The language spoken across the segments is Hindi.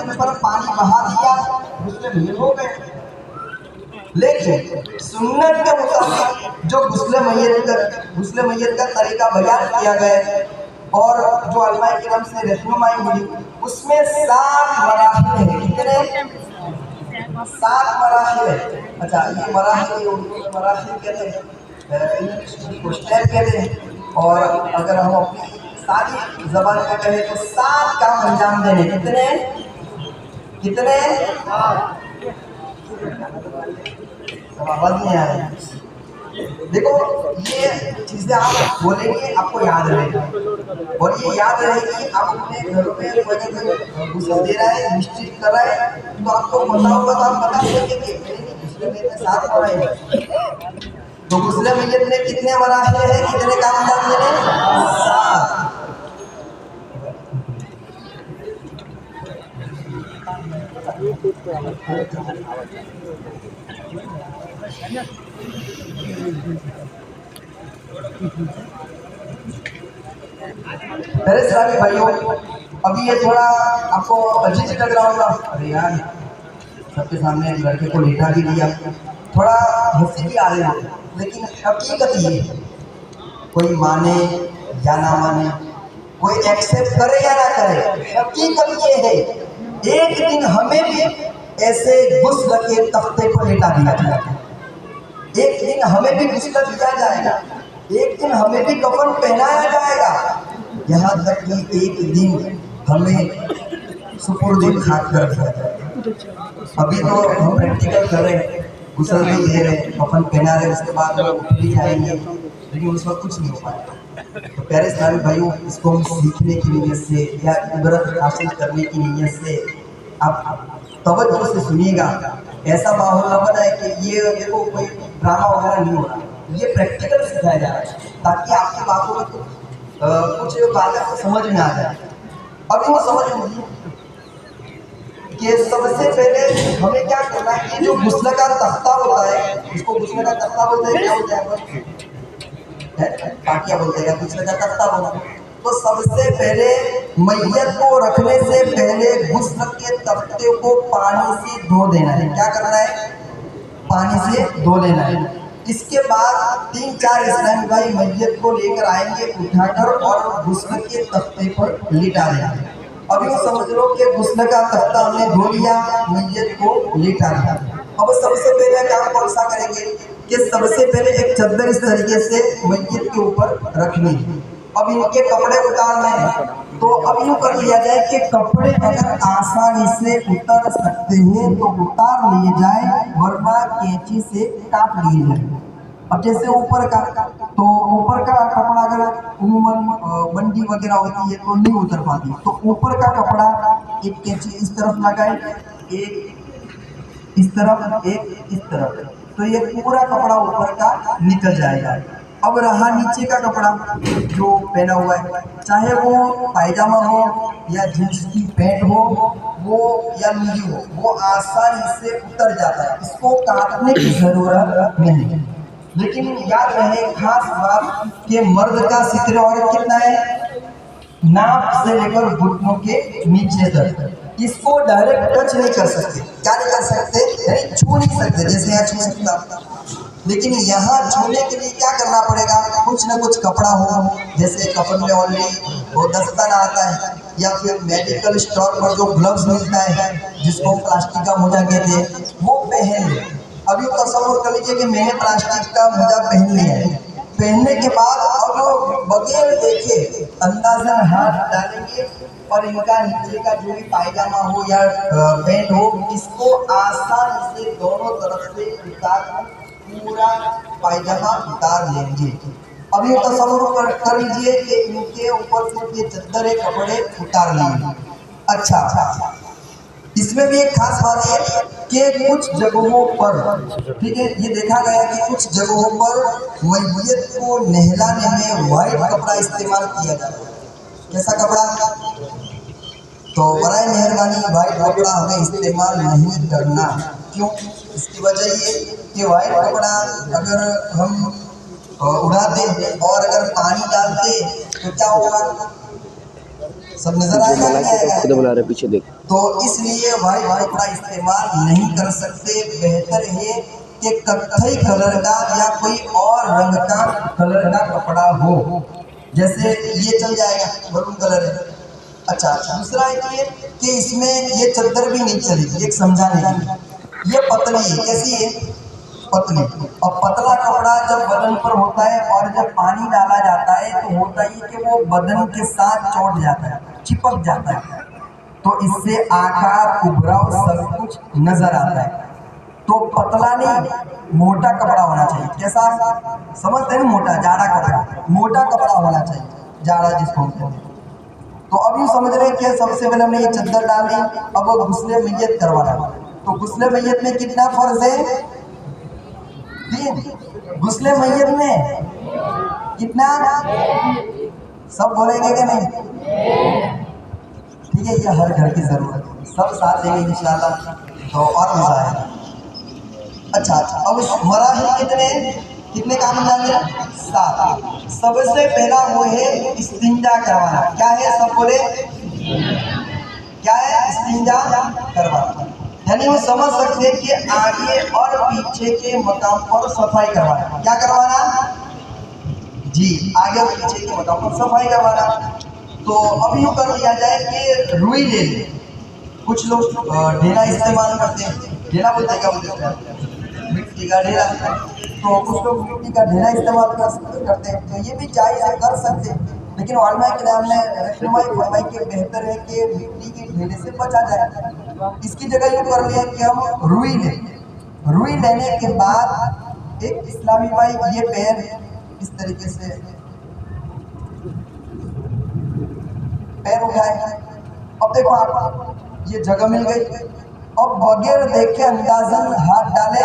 जमीन पर पानी बहा दिया, गुस्ले मैयत हो गए। लेकिन सुन्नत के मुताबिक जो गुस्ले मैयत का तरीका बयान किया गया और जो उलमाए किराम से रहनुमाई मिली, उसमें 7 मराहिल है। कितने? 7 मराहिल है। अच्छा, ये मराहिल उर्दू में मराहिल कहते हैं, इंग्लिश में इसको स्टेप कहते हैं। और अगर हम अपनी सारी जबान में कहें तो 7 काम अंजाम देने। कितने? कितने? आवाज नहीं आ रही। देखो, ये चीजें आप बोलेंगे आपको याद रहेगी, और ये याद रहेगी। आप अपने घरों में कोई गुस्सा दे रहा है, मिस्टेक कर रहा है, तो आपको पता होगा, तो आप बता सकेंगे गुस्ले में 7 मराहिल है। तो गुस्ले मैयत में कितने मराहिल है, कितने काम अंजाम देने? 7। मेरे सारे भाइयों, अभी ये थोड़ा आपको अजीब लग रहा होगा, अरे यार सबके सामने एक लड़के को लेटा भी दिया, थोड़ा हंसी भी आ रही है। लेकिन हकीकत ये है, कोई माने या ना माने, कोई एक्सेप्ट करे या ना करे, हकीकत ये है एक दिन हमें भी ऐसे गुस्ल के तख्ते पर लेटा दिया जाएगा। एक दिन हमें भी गुस्ल दिया जाएगा, एक दिन हमें भी कफन पहनाया जाएगा। यहाँ तक कि एक दिन हमें सुपुर्द खाक कर दिया जाएगा। अभी तो हम प्रैक्टिकल कर रहे हैं, गुस्ल भी दे रहे हैं, कफन पहना रहे हैं, उसके बाद हम उठ भी जाएंगे, लेकिन उस वक्त कुछ नहीं हो पाएगा। तो प्यारे इस्लामी भाइयों, इसको हम सीखने की नीयत से या इबरत हासिल करने की नीयत से आप तवज्जो से सुनिएगा। ऐसा माहौल न बनाए कि ये देखो कोई ड्रामा वगैरह नहीं हो रहा, ये प्रैक्टिकल सिखाया जा रहा है, ताकि आपकी बातों में कुछ बातें समझ में आ जाए। अभी वो समझ लीजिए कि सबसे पहले हमें क्या करना है, कि जो गुस्ल का तख्ता होता है, इसको गुस्ल का तख्ता बोलते हैं, क्या होता है? पाटिया बोलते हैं, गुस्ल का तख्ता बोलते हैं। तो सबसे पहले मैयत को रखने से पहले गुस्ल के तख्ते को पानी से धो देना है। क्या करना है? पानी से धो लेना है। इसके बाद 3-4 इस्लामी भाई मैयत को लेकर आएंगे उठाकर और गुस्ल के तख्ते पर लिटा देंगे। अभी वो समझ लो कि गुस्ल का तख्ता हमने धो लिया, मैयत को लिटा दिया। अब सबसे पहले काम कौन सा करेंगे कि सबसे पहले एक चादर इस तरीके से मैयत के ऊपर रखनी है। अब इनके कपड़े उतारने हैं, तो अब यूँ कर लिया जाए कि कपड़े अगर आसानी से उतर सकते हैं तो उतार लिए जाए, वरना कैंची से काट लिए जाए। अब जैसे ऊपर का, तो ऊपर का कपड़ा अगर उम्मन बंडी वगैरह होती है तो नहीं उतर पाती, तो ऊपर का कपड़ा एक कैंची इस तरफ लगाए, एक इस तरफ, एक इस तरफ, तो ये पूरा कपड़ा ऊपर का निकल जाएगा। अब रहा नीचे का कपड़ा जो पहना हुआ है, चाहे वो पायजामा हो या जींस की पैंट हो, वो या लुंगी हो, वो आसानी से उतर जाता है, इसको काटने की जरूरत नहीं। लेकिन याद रहे खास बात कि मर्द का सित्र और कितना है, नाक से लेकर घुटनों के नीचे तक, इसको डायरेक्ट टच नहीं कर सकते। क्या नहीं कर सकते? यानी छू नहीं सकते, जैसे यहाँ छू सकता। लेकिन यहाँ छूने के लिए क्या करना पड़ेगा? कुछ ना कुछ कपड़ा हो, जैसे कफन में ऑलरेडी वो दस्ताना आता है, या फिर मेडिकल स्टोर पर जो ग्लव्स मिलता है जिसको प्लास्टिक का मोजा कहते हैं, वो पहन ले। अभी तस्वीर कर लीजिए कि मैंने प्लास्टिक का मोजा पहन लिया है, पहनने के बाद अब बगैर देखे अंदाजन हाथ डालेंगे और इनका नीचे का जो भी पायजामा हो या पैंट हो, इसको आसानी से दोनों तरफ से उतार, पूरा पायजामा उतार लेंगे। अभी तस्वीर कर लीजिए कि इनके ऊपर से ये चद्दर कपड़े उतार लिए। अच्छा, इसमें भी एक खास बात है कि कुछ जगहों पर, ठीक है, ये देखा गया कि कुछ जगहों पर मैयत को नहलाने में व्हाइट कपड़ा इस्तेमाल किया जाता है। कैसा कपड़ा? तो बराए मेहरबानी व्हाइट कपड़ा हमें इस्तेमाल नहीं करना। क्यों? इसकी वजह ये कि व्हाइट कपड़ा अगर हम उड़ाते और अगर पानी डालते तो क्या होगा? सब नजर आएगा नहीं आएगा? खुद बना रहे पीछे देख। तो इसलिए व्हाइट कपड़ा इस्तेमाल नहीं कर सकते। बेहतर है कि कत्थई कलर का या कोई और रंग का कलर का कपड़ा हो, जैसे ये चल जाएगा, मरून कलर है। अच्छा, दूसरा है ये कि इसमें ये चादर भी नहीं चलेगी, एक समझाने की। ये पतली है, कैसी है? पतली। और पतला कपड़ा जब बदन पर होता है और जब पानी डाला जाता है तो होता ही कि वो बदन के साथ चौट जाता है, चिपक जाता है, तो इससे आकार उभराव सब कुछ नजर आता है। तो पतला नहीं, मोटा कपड़ा होना चाहिए। कैसा? समझते हैं? मोटा, जाड़ा कपड़ा, मोटा कपड़ा होना चाहिए, जाड़ा जिसको कहते हैं। तो अब यूँ समझ रहे हैं कि सबसे पहले हमने ये चद्दर डाल दी, अब वो गुस्ले मैयत करवाना। तो गुस्ले मैयत में कितना फर्ज है? 3। गुस्ले मैयत में कितना? सब बोलेंगे कि नहीं? ठीक है, ये हर घर की जरूरत है, सब साथ देंगे इंशाल्लाह तो और मजा आएगा। अच्छा, अब मराहिल कितने काम जाने? 7। सबसे पहला वो है इस्तिंजा करवाना। क्या है? सब बोले क्या है? इस्तिंजा करवाना। यानी वो समझ सकते हैं कि आगे और पीछे के मकाम पर सफाई करवाना। क्या करवाना? जी, आगे और पीछे के मकाम पर सफाई करवाना। तो अब यूँ कर लिया जाए कि रुई ले ले। कुछ लोग ढेला इस्तेमाल करते हैं, ढेला बोलते हैं, क्या बोलते हैं? मिट्टी का ढेला। तो कुछ लोग मिट्टी का ढेला इस्तेमाल करते हैं, तो ये भी जायज़ है, कर सकते हैं। लेकिन उलमा किराम ने रहनुमाई फरमाई कि बेहतर है कि मिट्टी के ढेले से बचा जाए। इसकी जगह ये कर लिया कि हम रुई लें। रुई लेने के बाद एक इस्लामी भाई ये पैर इस तरीके से पैर उठाए। अब देखो आप, ये जगह मिल गई। अब बगैर देखे अंदाजन हाथ डाले,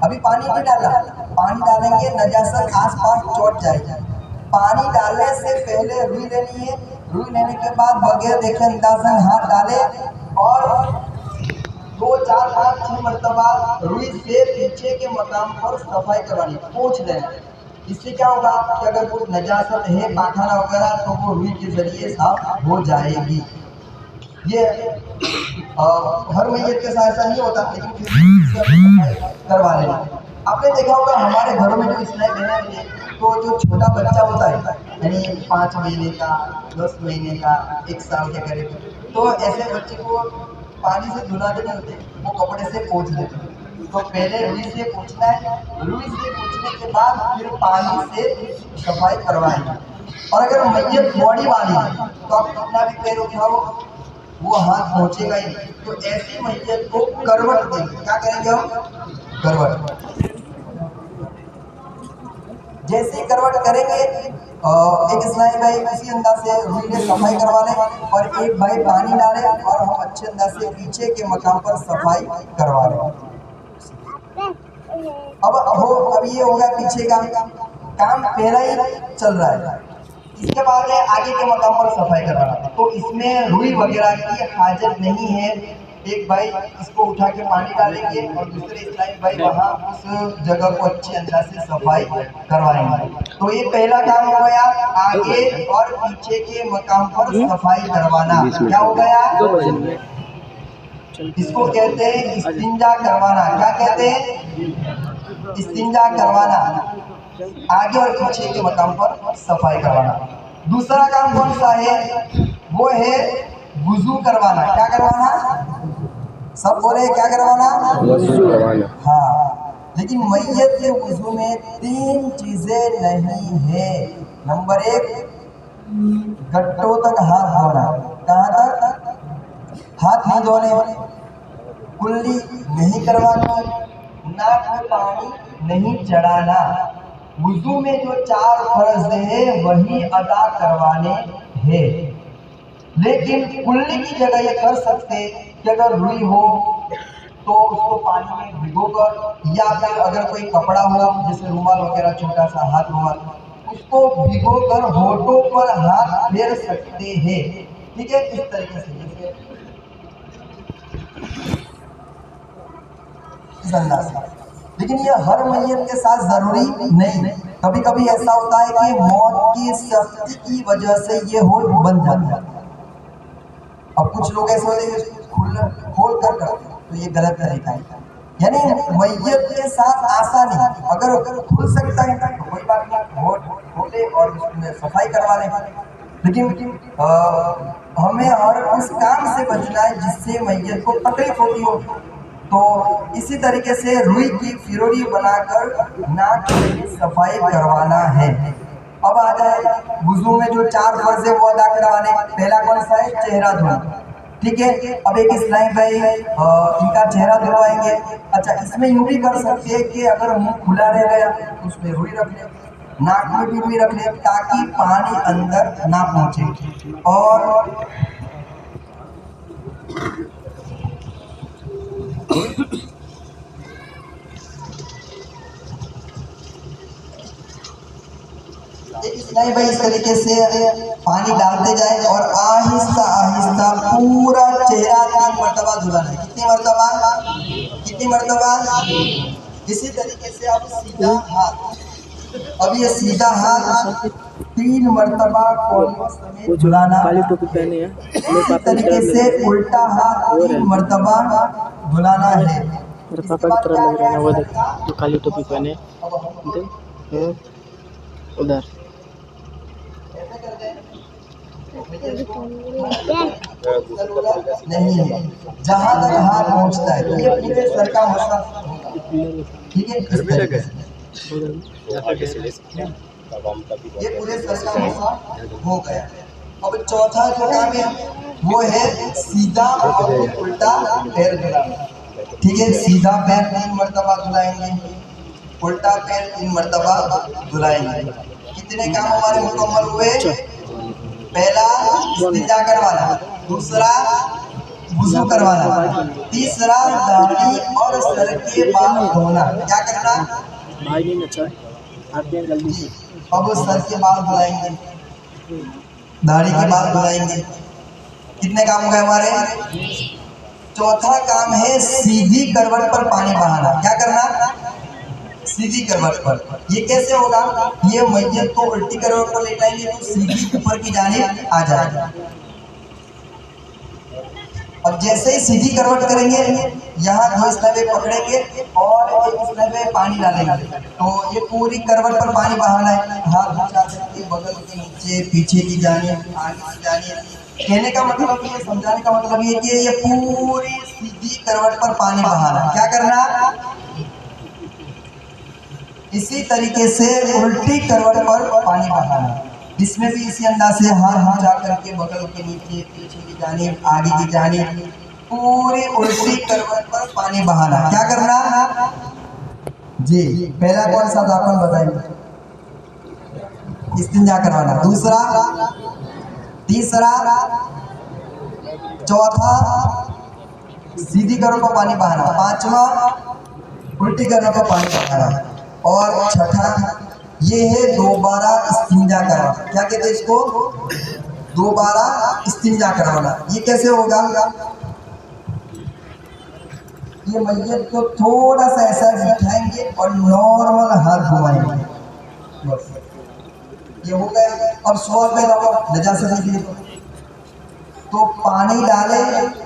अभी पानी नहीं डाला, पानी डालेंगे नजासत आसपास चोट जाएगी। पानी डालने से पहले रुई लेनी है, रुई लेने के बाद बगैर देखे अंदाजन हाथ डाले और 2, 4, 5, 6 मरतबा रुई से पीछे के मकाम पर सफाई करवानी, पोंछ देना। इससे क्या होगा कि अगर कोई नजासत है, पाखाना वगैरह, तो वो रुई के जरिए साफ हो जाएगी। ये हर मैयत के साथ ऐसा नहीं होता, लेकिन फिर करवा लेना। आपने देखा होगा हमारे घरों में जो इस्लामी बहनें हैं, तो जो छोटा बच्चा होता है, यानी 5 महीने का, 10 महीने का, 1 साल के करीब, तो ऐसे बच्चे को पानी से धुलाते नहीं होते, वो कपड़े से पोंछ देते हैं। तो पहले रुई से पोंछना है, रुई से पोंछने के बाद फिर पानी से सफाई करवाएंगे। और अगर मैयत बॉडी वाली है तो आप कितना भी पैर उठाओ वो हाथ पहुंचेगा ही नहीं। तो ऐसी मैयत को करवट देंगे। क्या करेंगे हम? करवट। जैसे ही करवट करेंगे, एक इस्लामी भाई उसी अंदाज से रुई में सफाई करवा लें और एक भाई पानी डाले और हम अच्छे अंदाज से पीछे के मकाम पर सफाई करवा लें। अब ये होगा पीछे का काम, पहला ही चल रहा है। इसके बाद है आगे के मकाम पर सफाई कराना। तो इसमें रुई वगैरह की हाजत नहीं है। एक भाई इसको उठा के पानी डालेंगे और दूसरे इस्लामी भाई वहाँ उस जगह को अच्छे अंदाज से सफाई करवाएंगे। तो ये पहला काम हो गया, आगे और पीछे के मकाम पर सफाई करवाना। क्या हो गया? इसको कहते हैं इस्तिंजा करवाना। क्या कहते हैं? इस्तिंजा करवाना, आगे और पीछे के मकाम पर सफाई करवाना। दूसरा काम कौन सा है? वो है वुजू करवाना। क्या करवाना? सब बोले क्या करवाना? वुजू करवाना। हाँ, लेकिन मैयत के वुजू में 3 चीजें नहीं है। नंबर 1, गट्टों तक हाथ धोना। कहाँ तक? हाथ नहीं धोने, कुल्ली नहीं करवानी, नाक में पानी नहीं चढ़ाना। वुजू में जो 4 फर्ज है वही अदा करवाने हैं। लेकिन कुल्ली की जगह ये कर सकते कि अगर रुई हो तो उसको पानी में भिगोकर, या फिर अगर कोई कपड़ा हो जैसे रुमाल वगैरह, छोटा सा हाथ रुमाल, उसको भिगोकर होठों पर हाथ फेर सकते हैं। ठीक है, इस तरीके से इस अंदाज से। लेकिन ये हर मैयत के साथ जरूरी नहीं। कभी कभी ऐसा होता है कि मौत की सख्ती की वजह से ये होठ बंद जाता है। अब कुछ लोग ऐसे होते हैं खोल कर करते हैं, तो ये गलत तरीका है। यानी मैयत के साथ आसानी, अगर खुल सकता है तो कोई बात नहीं, खोले और उसमें सफाई करवा लें। लेकिन हमें हर उस काम से बचना है जिससे मैयत को तकलीफ होती हो। तो इसी तरीके से रुई की फिरोरी बनाकर नाक की सफाई करवाना है। अब आ जाए वुजू में जो 4 फर्ज है वो अदा करवाने। पहला कौन सा है? चेहरा धोना। ठीक है, अब एक इस्लामी भाई इनका चेहरा धुलवाएंगे। अच्छा, इसमें यूं भी कर सकते हैं कि अगर मुंह खुला रह गया तो उसमें रुई रख ले, नाक में भी रुई रख ले ताकि पानी अंदर ना पहुंचे। और नहीं भाई, इस तरीके से पानी डालते जाए और आहिस्ता आहिस्ता पूरा चेहरा 3 मरतबा धुलाना है। कितनी मरतबा? कितनी मरतबा? इसी तरीके से अब सीधा हाथ, अब ये सीधा हाथ 3 मरतबा कोहनियों समेत धुलाना। काली टोपी पहने हैं, मेरे इसी पापा की तरीके तरह लग से रहे हैं। उल्टा हाथ 3 मरतबा धुलाना है। मेरे पापा की तरह लग रहे हैं वो, देख जो काली टोपी पहने उधर। नहीं है, जहाँ तक हाथ पहुँचता है ये पूरे सर का मसला। ठीक है, इस तरीके से ये पूरे सर का मसला हो गया। अब चौथा जो काम है वो है सीधा और उल्टा पैर धुलाना। ठीक है, सीधा पैर 3 मरतबा धुलाएंगे, उल्टा पैर 3 मरतबा धुलाएंगे। कितने काम हमारे मुकम्मल हुए? पहला इस्तिंजा करवाना, दूसरा वुजू करवाना, तीसरा दाढ़ी और सर के बाल धोना। क्या करना? भाई नहीं नचा, आते हैं जल्दी से। अब सर के बाल धुलाएंगे, दाढ़ी के बाल धुलाएंगे। कितने काम हो गए हमारे? चौथा काम है सीधी करवट पर पानी बहाना। क्या करना? सीधी करवट पर। ये कैसे होगा? ये मैयत को उल्टी करवट पर लेटाएंगे तो सीधी ऊपर की जानिब आ जाएगा। अब जैसे ही सीधी करवट करेंगे, यहाँ 2 स्लैबे पकड़ेंगे और एक स्लैबे पानी डालेंगे। तो ये पूरी करवट पर पानी बहाना है। हाथ बचा सकते, बगल के नीचे, पीछे की जानिब, आगे की जानिब। कहने का मतलब ये, समझाने का मतलब ये कि ये पूरी सीधी करवट पर पानी बहाना। क्या करना? इसी तरीके से उल्टी करवट पर पानी बहाना। इसमें भी इसी अंदाज से हाथ जा करके बगल के नीचे, पीछे की जानिब, आगे की जानिब, पूरी उल्टी करवट पर पानी बहाना। क्या करना? जी, पहला कौन सा था अपन बताइए? इस्तिंजा करवाना। दूसरा, तीसरा, चौथा सीधी करवट पर पानी बहाना, पांचवा उल्टी करवट पर पानी बहाना, और छठा ये है दोबारा इस्तिंजा करवाना। क्या कहते हैं इसको? दोबारा इस्तिंजा करवाना। ये कैसे होगा? ये मैयत को थोड़ा सा ऐसा बिठाएंगे और नॉर्मल हाथ घुमाएंगे, बस ये हो गया। अब सवाल पैदा हुआ नजासत निकली तो पानी डाले,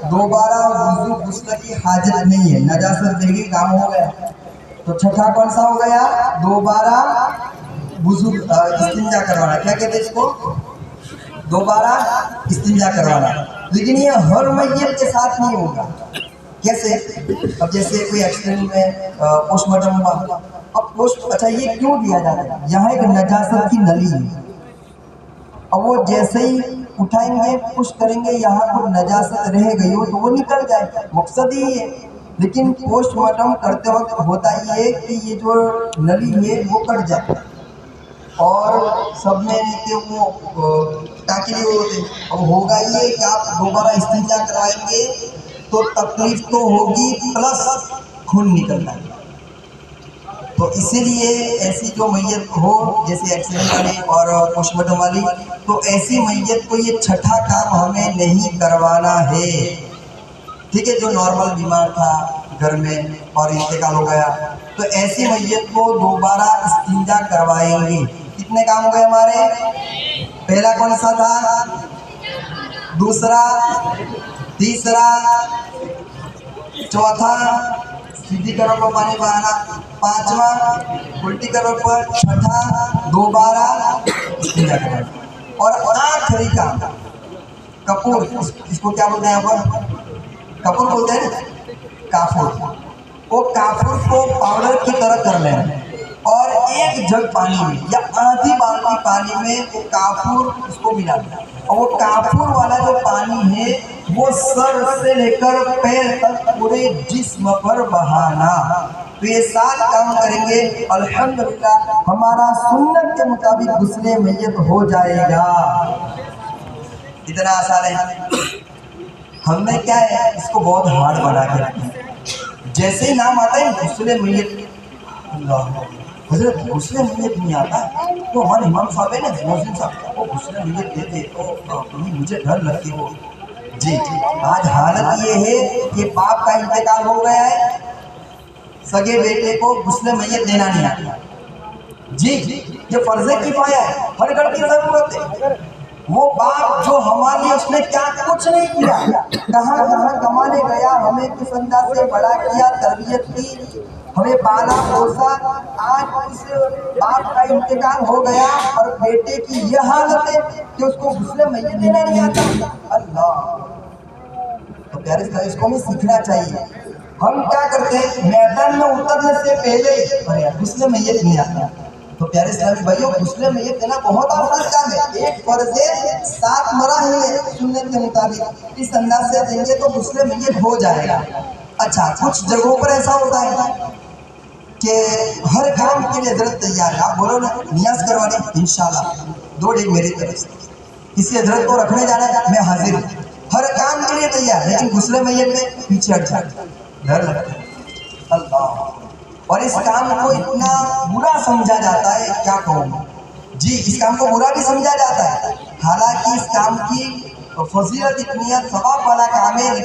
दोबारा वुजू गुस्ल की हाजत नहीं है, नजासत देगी, काम हो गया। तो छठा कौन सा हो गया? दोबारा वुजू इस्तिंजा करवाना। क्या कहते हैं इसको? दोबारा इस्तिंजा करवाना। लेकिन ये हर मैयत के साथ नहीं होगा। कैसे? अब जैसे कोई एक्सीडेंट में पोस्टमार्टम हुआ, अब अच्छा ये क्यों दिया जाता है? यहाँ एक नजासत की नली है, अब वो जैसे ही उठाएंगे, पुश करेंगे, यहाँ पर नजासत रह गई हो तो वो निकल जाए, मकसद ही है। लेकिन पोस्टमार्टम करते वक्त होता ये कि ये जो नली है वो कट जाए और सब में नीचे वो टाँकी होते। अब होगा ये कि आप दोबारा इस्तिंजा करवाएंगे तो तकलीफ तो होगी प्लस खून निकलना है। तो इसीलिए ऐसी जो मैयत हो, जैसे एक्सीडेंट वाली और पोस्टमार्टम वाली, तो ऐसी मैयत को ये छठा काम हमें नहीं करवाना है। ठीक है, जो नॉर्मल बीमार था घर में और इंतकाल हो गया, तो ऐसी मैयत को दोबारा इस्तिंजा करवाएंगे। कितने काम हो गए हमारे? पहला कौन सा था? दूसरा, तीसरा, चौथा सीधी करो पर पानी बहाना, पांचवा उल्टी करो पर, छठा दोबारा इस्तिंजा करो, और आखिरी का कपूर, इसको क्या बोलते हैं यहाँ पर? कपूर बोलते हैं ना, काफूर। वो काफूर को पाउडर की तरह कर लेना और एक जग पानी में या आधी बाल्टी पानी में वो काफूर उसको मिला देना, और वो काफूर वाला जो पानी है वो सर से लेकर पैर तक पूरे जिस्म पर बहाना। तो ये 7 काम करेंगे, अल्हम्दुलिल्लाह हमारा सुन्नत के मुताबिक गुस्ले मैयत हो जाएगा। इतना आसान है। हमने क्या है, इसको बहुत हार्ड बना के रखा। जैसे ही नाम आता है गुस्ले मैयत, अल्लाह हजरत गुस्ले मैयत नहीं आता तो हमारे इमाम साहब है ना, मोहसिन साहब, वो गुस्ले मैयत देते तो मुझे डर लगती वो। जी जी, आज हालत ये है कि बाप का इंतकाल हो गया है, सगे बेटे को गुस्ले मैयत देना नहीं आता। जी, ये फर्ज किफाया है, हर घर की जरूरत है। वो बाप जो हमारे लिए उसने क्या कुछ नहीं किया, कहाँ कहाँ कमाने गया, हमें किस अंदाज से बड़ा किया, तरबियत की, हमें पाला पोसा, आज उस बाप का इंतकाल हो गया और बेटे की यह हालत है कि उसको गुस्ले मैयत देना नहीं आता। अल्लाह, तो प्यारे साहब इसको हमें सीखना चाहिए। हम क्या करते हैं, मैदान में उतरने से पहले अरे यार गुस्ले मैयत नहीं आता। तो प्यारे साहब भाइयों, गुस्ले मैयत देना बहुत आसान काम है। एक फर्ज है, 7 मराहिल है सुन्नत के मुताबिक, इस अंदाज से देंगे तो गुस्ले मैयत हो जाएगा। अच्छा, कुछ जगहों पर ऐसा होता है कि हर काम के लिए हजरत तैयार है, आप बोलो ना नियाज करवाने इंशाल्लाह 2 डेग मेरी तरफ से, किसी हजरत को रखने जाना है मैं हाजिर हूँ, हर काम के लिए तैयार, लेकिन गुस्ले मैयत में पीछे हट जाता है, डर लगता है। अल्लाह, और इस काम को इतना बुरा समझा जाता है, क्या कहूँ जी, इस काम को बुरा भी समझा जाता है, हालांकि इस काम की फजीलत इतनी है, सवाब वाला काम है,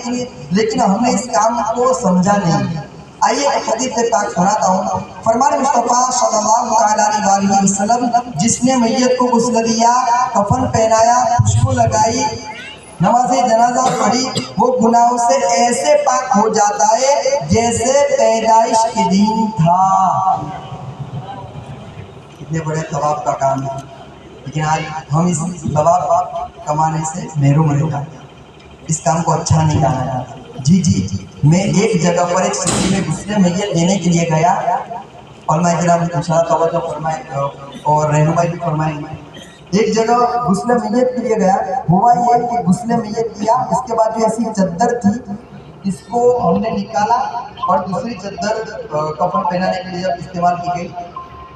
लेकिन हमने इस काम को समझा नहीं। आइए हदीस से पाक सुनाता हूँ। फरमान मुस्तफ़ा सल्लल्लाहु अलैहि वसल्लम, जिसने मैयत को गुस्ल दिया, कफन पहनाया, खुशबू लगाई, नमाज़े जनाजा पढ़ी, वो गुनाहों से ऐसे पाक हो जाता है जैसे पैदाइश के दिन था। कितने बड़े सवाब का काम है, लेकिन आज हम इस सवाब कमाने से महरूम रह जाते हैं, इस काम को अच्छा नहीं जाना जाता। जी जी, मैं एक जगह पर एक सिटी में गुस्ले मैयत देने के लिए गया, और मैं इंशाअल्लाह तवज्जो फरमाए और रहनुमाई भी फरमाएंगे। एक जगह गुस्ले मैयत के लिए गया, हुआ ये कि गुस्ले मैयत किया, इसके बाद जो ऐसी चद्दर थी इसको हमने निकाला और दूसरी चद्दर कफन पहनाने के लिए जब इस्तेमाल की गई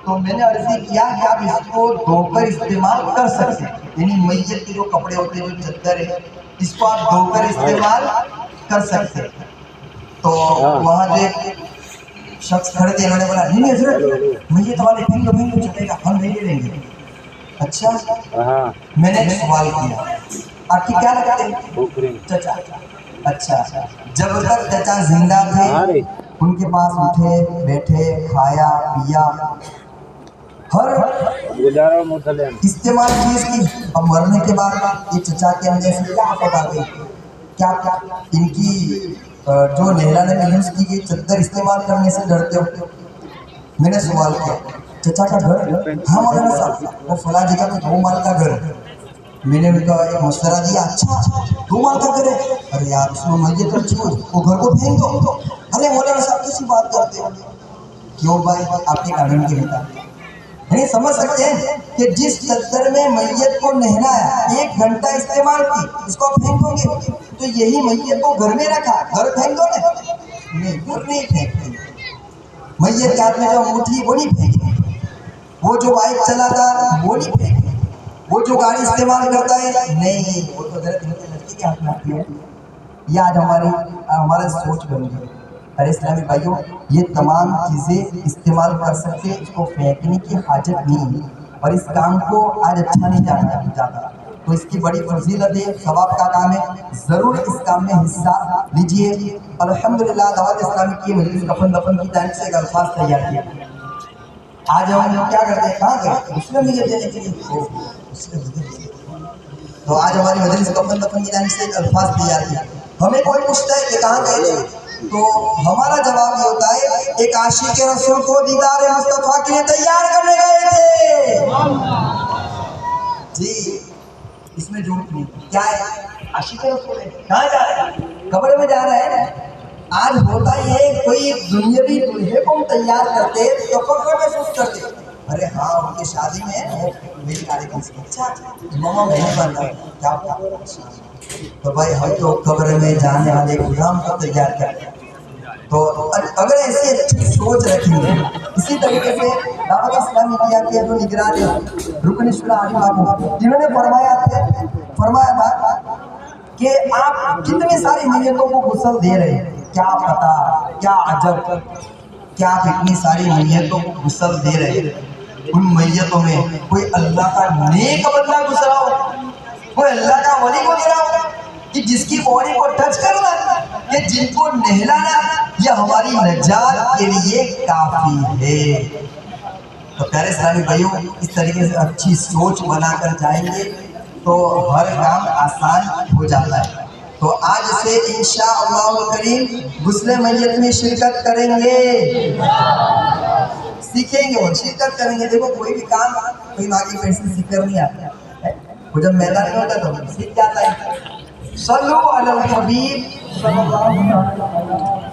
तो मैंने अर्जी किया कि आप इसको धोकर इस्तेमाल कर सकते हैं, यानी मैयत के जो कपड़े होते हैं, जो चद्दर है, इसको आप धोकर इस्तेमाल कर सकते हैं। तो वहाँ जो एक शख्स खड़े थे, इन्होंने बोला नहीं हजरत मैयत वाले फेंक दो चलेगा, हम नहीं ले लेंगे। अच्छा, मैंने एक सवाल किया, आपकी क्या लगते हैं? चचा। अच्छा, जब तक चचा जिंदा थे उनके पास उठे बैठे खाया पिया हर इस्तेमाल चीज की, और मरने के बाद ये चचा के अंदर से क्या पता गई, क्या क्या इनकी जो नहलाने में यूज की गई चद्दर इस्तेमाल करने से डरते हो? मैंने सवाल किया, चचा का घर? हाँ मौलाना साहब, वो फला जगह में 2 माल का घर है। मैंने उनका एक मशवरा दिया, अच्छा 2 माल का घर है, अरे यार उसमें मैयत रखी हो, वो घर को फेंक दो। अरे मौलाना साहब कैसी बात करते हो? क्यों भाई, आपके कारण के बता नहीं समझ सकते हैं कि जिस चद्दर में मैयत को नहलाया 1 घंटा इस्तेमाल की, इसको आप फेंक दोगे? तो यही मैयत को घर में रखा, घर फेंक दो ना? नहीं, घर नहीं फेंकते। मैयत के हाथ में जो अंगूठी वो नहीं फेंके, वो जो बाइक चलाता वो नहीं फेंके, वो जो गाड़ी इस्तेमाल करता है नहीं, वो तो गलत लड़की के हाथ में आती है। ये आज हमारा सोच बन गई। अरे इस्लामी भाइयों, ये तमाम चीज़ें इस्तेमाल कर सकते, इसको फेंकने की हाजत नहीं है, और इस काम को आज अच्छा नहीं जाता, तो इसकी बड़ी फजीलत है, सवाब का काम है, ज़रूर इस काम में हिस्सा लीजिए। अल्हम्दुलिल्लाह दावत इस्लामी की मजलिस कफन दफन की जानिब से एक अल्फाज तैयार किया। आज हम क्या करते हैं, कहाँ गए गुस्ले मैयत देने के लिए, तो आज हमारी मजलिस कफन दफन की जानिब से एक अल्फाज तैयार किया। हमें कोई पूछता है कि कहाँ गए थे, तो हमारा जवाब ये होता है एक आशिक रसूल को दीदार मुस्तफा के लिए तैयार करने गए थे जी। इसमें झूठ नहीं। क्या है? आशिक रसूल है, कहाँ जा रहे हैं? कब्र में जा रहे हैं। आज होता ये कोई दुनियावी दूल्हे को हम तैयार करते तो कब्र महसूस करते, अरे हाँ उनकी शादी में मेरी गाड़ी का अच्छा मामा मैंने बना क्या तो भाई हम तो कब्र में जाने वाले गुलाम को तैयार करते। तो अगर ऐसी अच्छी सोच रखेंगे, इसी तरीके से दावत इस्लामी इंडिया के जो निगरान है रुकनेश्वर आली बाबू, जिन्होंने फरमाया था कि आप कितनी सारी मैयतों को गुस्ल दे रहे हैं, क्या पता क्या अजब क्या आप इतनी सारी मैयतों को गुस्ल दे रहे हैं, उन मैयतों में कोई अल्लाह का नेक बंदा गुजरा हो, कोई अल्लाह का वली गुजरा हो कि जिसकी बॉडी को टच करना, कि जिनको नहलाना यह हमारी नजात के लिए काफी है। तो प्यारे इस्लामी भाइयों, इस तरीके से अच्छी सोच बनाकर जाएंगे तो हर काम आसान हो जाता है। तो आज से इंशाअल्लाह करीम गुस्ले मैयत में शिरकत करेंगे, सीखेंगे और शिरकत करेंगे। देखो कोई भी काम कोई आगे पैसे सीख कर नहीं आता है, वो जब मैदान में होता तो सीख जाता है। सल्लु अलल हबीब सल्लल्लाहु अलैहि वसल्लम।